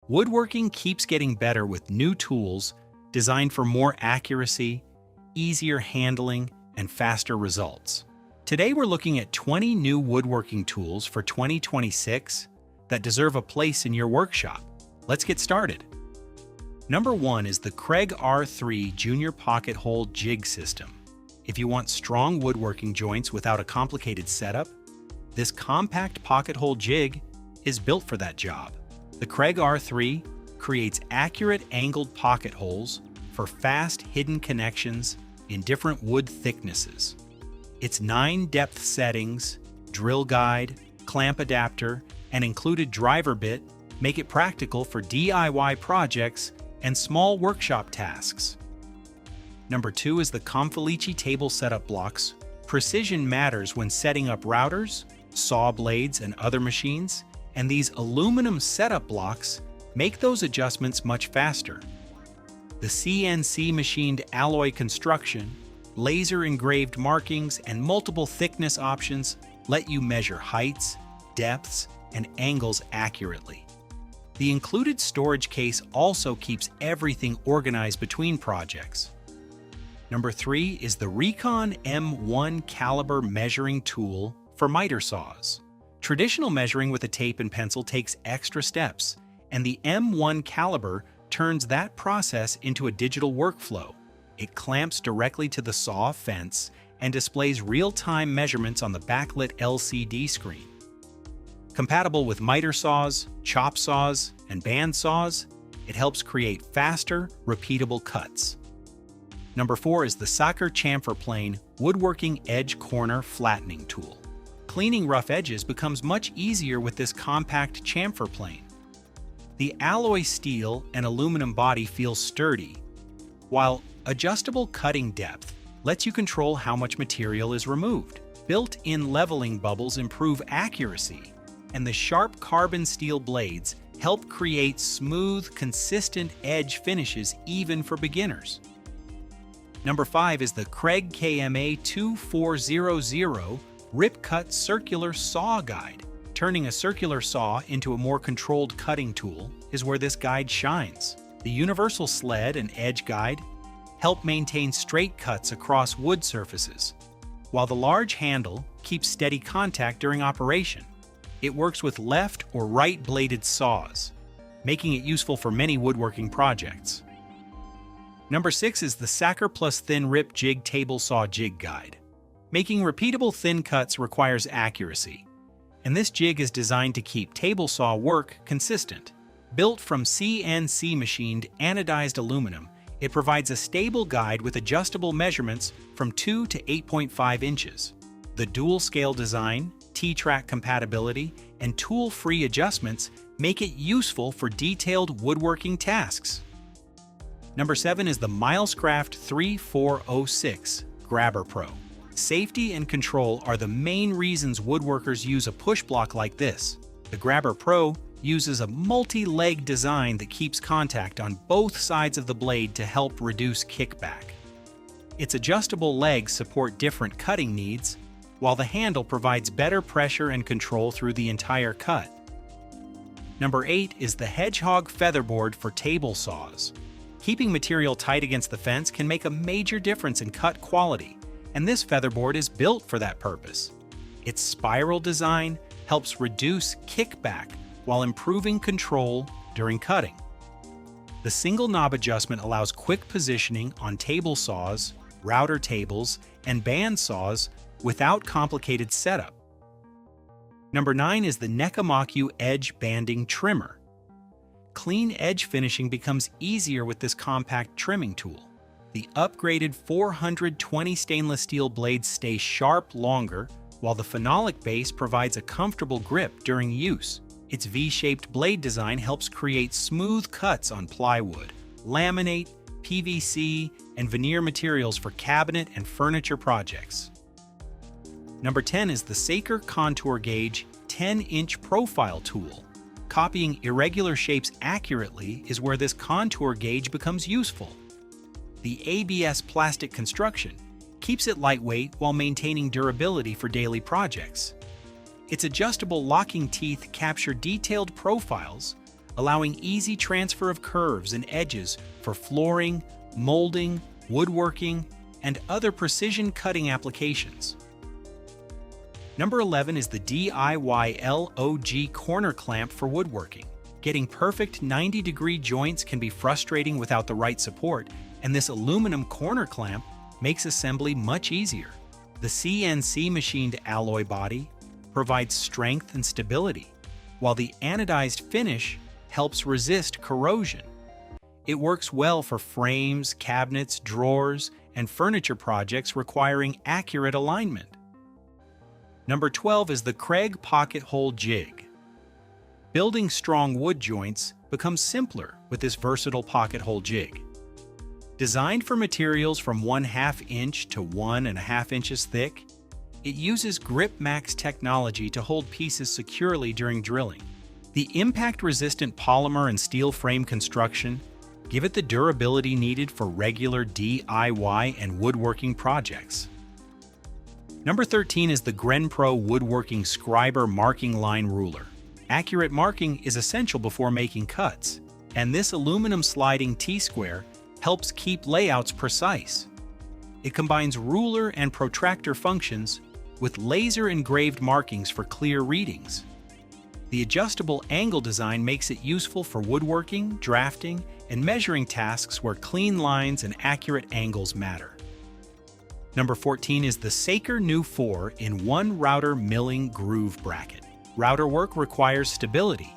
Woodworking keeps getting better with new tools designed for more accuracy, easier handling, and faster results. Today we're looking at 20 new woodworking tools for 2026 that deserve a place in your workshop. Let's get started. Number 1 is the Kreg R3 Junior Pocket-Hole Jig system. If you want strong woodworking joints without a complicated setup, this compact pocket-hole jig is built for that job. The Kreg R3 creates accurate angled pocket holes for fast hidden connections in different wood thicknesses. Its 9 depth settings, drill guide, clamp adapter, and included driver bit make it practical for DIY projects and small workshop tasks. Number 2 is the Comfylichi table setup blocks. Precision matters when setting up routers, saw blades, and other machines, and these aluminum setup blocks make those adjustments much faster. The CNC machined alloy construction, laser engraved markings, and multiple thickness options let you measure heights, depths, and angles accurately. The included storage case also keeps everything organized between projects. Number 3 is the REEKON M1 caliber measuring tool for miter saws. Traditional measuring with a tape and pencil takes extra steps, and the M1 caliber turns that process into a digital workflow. It clamps directly to the saw fence and displays real-time measurements on the backlit LCD screen. Compatible with miter saws, chop saws, and band saws, it helps create faster, repeatable cuts. Number 4 is the Saker Chamfer Plane Woodworking Edge Corner Flattening Tool. Cleaning rough edges becomes much easier with this compact chamfer plane. The alloy steel and aluminum body feels sturdy, while adjustable cutting depth lets you control how much material is removed. Built-in leveling bubbles improve accuracy, and the sharp carbon steel blades help create smooth, consistent edge finishes even for beginners. Number 5 is the Kreg KMA 2400 Rip Cut Circular Saw Guide. Turning a circular saw into a more controlled cutting tool is where this guide shines. The universal sled and edge guide help maintain straight cuts across wood surfaces, while the large handle keeps steady contact during operation. It works with left or right bladed saws, making it useful for many woodworking projects. Number 6 is the Sakerplus Thin Rip Jig Table Saw Jig Guide. Making repeatable thin cuts requires accuracy, and this jig is designed to keep table saw work consistent. Built from CNC machined anodized aluminum, it provides a stable guide with adjustable measurements from 2 to 8.5 inches. The dual scale design, T-track compatibility, and tool-free adjustments make it useful for detailed woodworking tasks. Number 7 is the Milescraft 3406 GrabberPRO. Safety and control are the main reasons woodworkers use a push block like this. The GrabberPRO uses a multi-leg design that keeps contact on both sides of the blade to help reduce kickback. Its adjustable legs support different cutting needs, while the handle provides better pressure and control through the entire cut. Number 8 is the Hedgehog Featherboard for table saws. Keeping material tight against the fence can make a major difference in cut quality, and this featherboard is built for that purpose. Its spiral design helps reduce kickback while improving control during cutting. The single knob adjustment allows quick positioning on table saws, router tables, and band saws without complicated setup. Number 9 is the NECAMOCU Edge Banding Trimmer. Clean edge finishing becomes easier with this compact trimming tool. The upgraded 420 stainless steel blades stay sharp longer, while the phenolic base provides a comfortable grip during use. Its V-shaped blade design helps create smooth cuts on plywood, laminate, PVC, and veneer materials for cabinet and furniture projects. Number 10 is the Saker Contour Gauge 10-inch profile tool. Copying irregular shapes accurately is where this contour gauge becomes useful. The ABS plastic construction keeps it lightweight while maintaining durability for daily projects. Its adjustable locking teeth capture detailed profiles, allowing easy transfer of curves and edges for flooring, molding, woodworking, and other precision cutting applications. Number 11 is the DIYLOG corner clamp for woodworking. Getting perfect 90-degree joints can be frustrating without the right support, and this aluminum corner clamp makes assembly much easier. The CNC machined alloy body provides strength and stability, while the anodized finish helps resist corrosion. It works well for frames, cabinets, drawers, and furniture projects requiring accurate alignment. Number 12 is the Kreg Pocket-Hole Jig. Building strong wood joints becomes simpler with this versatile pocket-hole jig. Designed for materials from 1/2 inch to 1.5 inches thick, it uses GripMax technology to hold pieces securely during drilling. The impact-resistant polymer and steel frame construction give it the durability needed for regular DIY and woodworking projects. Number 13 is the GRENPRO Woodworking Scriber Marking Line Ruler. Accurate marking is essential before making cuts, and this aluminum sliding T-square helps keep layouts precise. It combines ruler and protractor functions with laser-engraved markings for clear readings. The adjustable angle design makes it useful for woodworking, drafting, and measuring tasks where clean lines and accurate angles matter. Number 14 is the Sakerplus 4-in-1 router milling groove bracket. Router work requires stability,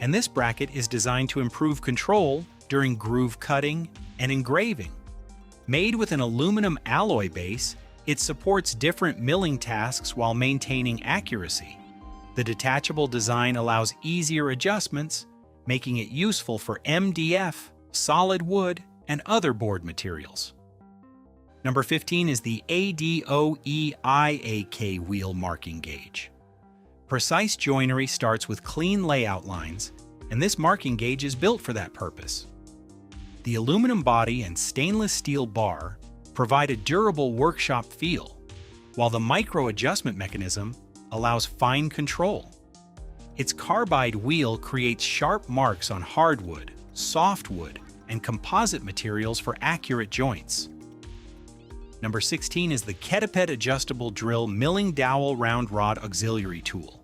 and this bracket is designed to improve control during groove cutting and engraving. Made with an aluminum alloy base, it supports different milling tasks while maintaining accuracy. The detachable design allows easier adjustments, making it useful for MDF, solid wood, and other board materials. Number 15 is the ADOEIAK wheel marking gauge. Precise joinery starts with clean layout lines, and this marking gauge is built for that purpose. The aluminum body and stainless steel bar provide a durable workshop feel, while the micro adjustment mechanism allows fine control. Its carbide wheel creates sharp marks on hardwood, softwood, and composite materials for accurate joints. Number 16 is the KETIPED Adjustable Drill Milling Dowel Round Rod Auxiliary Tool.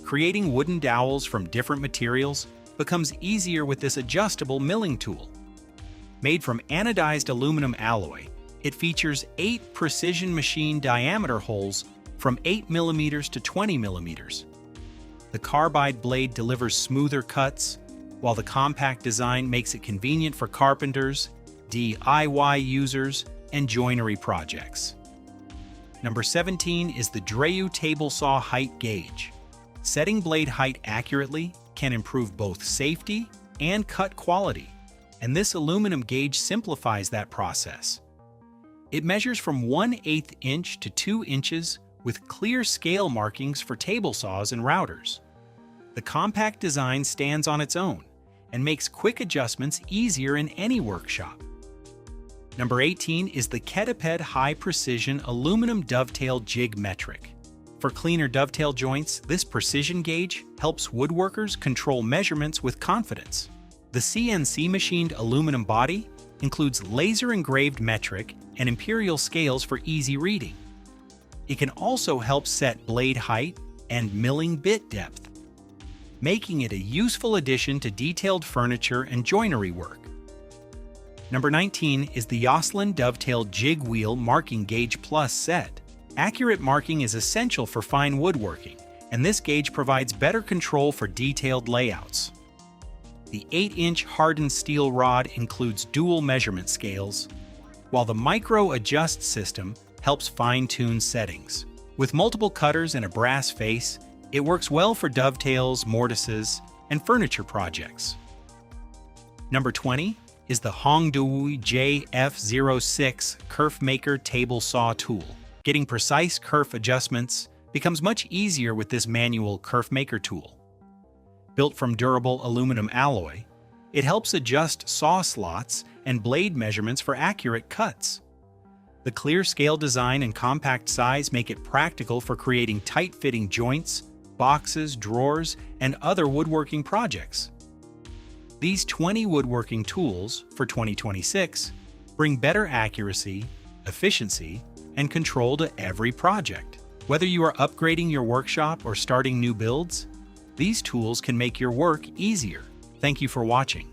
Creating wooden dowels from different materials becomes easier with this adjustable milling tool. Made from anodized aluminum alloy, it features 8 precision machine diameter holes from 8 mm to 20 mm. The carbide blade delivers smoother cuts, while the compact design makes it convenient for carpenters, DIY users, and joinery projects. Number 17 is the Dreyoo Table Saw Height Gauge. Setting blade height accurately can improve both safety and cut quality, and this aluminum gauge simplifies that process. It measures from 1/8 inch to 2 inches with clear scale markings for table saws and routers. The compact design stands on its own and makes quick adjustments easier in any workshop. Number 18 is the KETIPED High Precision Aluminum Dovetail Jig Metric. For cleaner dovetail joints, this precision gauge helps woodworkers control measurements with confidence. The CNC machined aluminum body includes laser-engraved metric and imperial scales for easy reading. It can also help set blade height and milling bit depth, making it a useful addition to detailed furniture and joinery work. Number 19 is the YOSELIN Dovetail Jig Wheel Marking Gauge Plus set. Accurate marking is essential for fine woodworking, and this gauge provides better control for detailed layouts. The 8-inch hardened steel rod includes dual measurement scales, while the Micro Adjust system helps fine-tune settings. With multiple cutters and a brass face, it works well for dovetails, mortises, and furniture projects. Number 20 is the HONGDUI JF06 Kerfmaker Table Saw Tool. Getting precise kerf adjustments becomes much easier with this manual Kerfmaker tool. Built from durable aluminum alloy, it helps adjust saw slots and blade measurements for accurate cuts. The clear scale design and compact size make it practical for creating tight-fitting joints, boxes, drawers, and other woodworking projects. These 20 woodworking tools for 2026 bring better accuracy, efficiency, and control to every project. Whether you are upgrading your workshop or starting new builds, these tools can make your work easier. Thank you for watching.